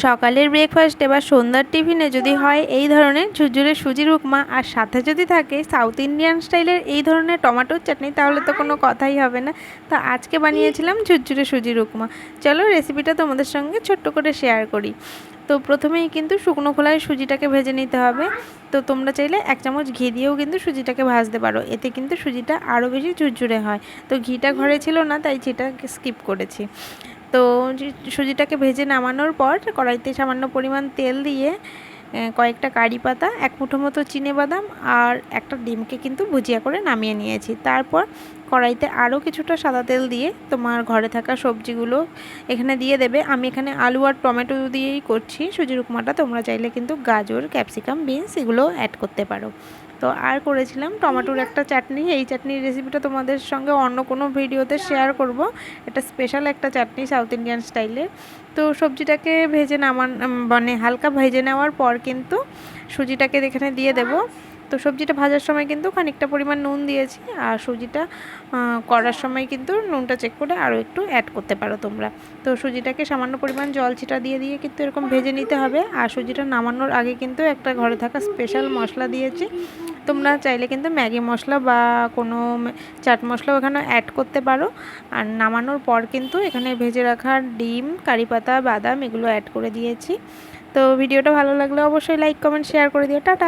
সকালের ব্রেকফাস্টে বা সন্ধ্যার টিফিনে যদি হয় এই ধরনের ঝুরঝুরে সুজির উপমা আর সাথে যদি থাকে সাউথ ইন্ডিয়ান স্টাইলের এই ধরনের টমেটোর চাটনি, তাহলে তো কোনো কথাই হবে না। তো আজকে বানিয়েছিলাম ঝুরঝুরে সুজির উপমা। চলো রেসিপিটা তোমাদের সঙ্গে ছোট্ট করে শেয়ার করি। তো প্রথমেই কিন্তু শুকনো খোলায় সুজিটাকে ভেজে নিতে হবে। তো তোমরা চাইলে 1 চামচ ঘি দিয়েও কিন্তু সুজিটাকে ভাজতে পারো, এতে কিন্তু সুজিটা আরও বেশি ঝুরঝুরে হয়। তো ঘিটা ঘরে ছিল না, তাই সেটা স্কিপ করেছি। তো সুজিটাকে ভেজে নামানোর পর কড়াইতে সামান্য পরিমাণ তেল দিয়ে কয়েকটা কারি পাতা, 1 মুঠো মতো চিনেবাদাম আর একটা ডিমকে কিন্তু ভুজিয়া করে নামিয়ে নিয়েছি। তারপর কড়াইতে আরও কিছুটা সাদা তেল দিয়ে তোমার ঘরে থাকা সবজিগুলো এখানে দিয়ে দেবে। আমি এখানে আলু আর টমেটো দিয়েই করছি সুজির উপমাটা, তোমরা চাইলে কিন্তু গাজর, ক্যাপসিকাম, বিনস এগুলো অ্যাড করতে পারো। তো আর করেছিলাম টমেটোর একটা চাটনি। এই চাটনির রেসিপিটা তোমাদের সঙ্গে অন্য কোনো ভিডিওতে শেয়ার করব। এটা স্পেশাল একটা চাটনি সাউথ ইন্ডিয়ান স্টাইলের। তো সবজিটাকে ভেজে মানে হালকা ভেজে নেওয়ার পর কিন্তু সুজিটাকে এখানে দিয়ে দেব। তো সবজিটা ভাজার সময় কিন্তু খানিকটা পরিমাণ নুন দিয়েছি, আর সুজিটা করার সময় কিন্তু নুনটা চেক করে আরও একটু অ্যাড করতে পারো তোমরা। তো সুজিটাকে সামান্য পরিমাণ জল ছিটা দিয়ে দিয়ে কিন্তু এরকম ভেজে নিতে হবে। আর সুজিটা নামানোর আগে কিন্তু একটা ঘরে থাকা স্পেশাল মশলা দিয়েছি। তোমরা চাইলে কিন্তু ম্যাগি মশলা বা কোনো চাট মশলাও এখানে অ্যাড করতে পারো। আর নামানোর পর কিন্তু এখানে ভেজে রাখা ডিম, কারি পাতা, বাদাম এগুলো অ্যাড করে দিয়েছি। তো ভিডিওটা ভালো লাগলে অবশ্যই লাইক, কমেন্ট, শেয়ার করে দিও। টাটা।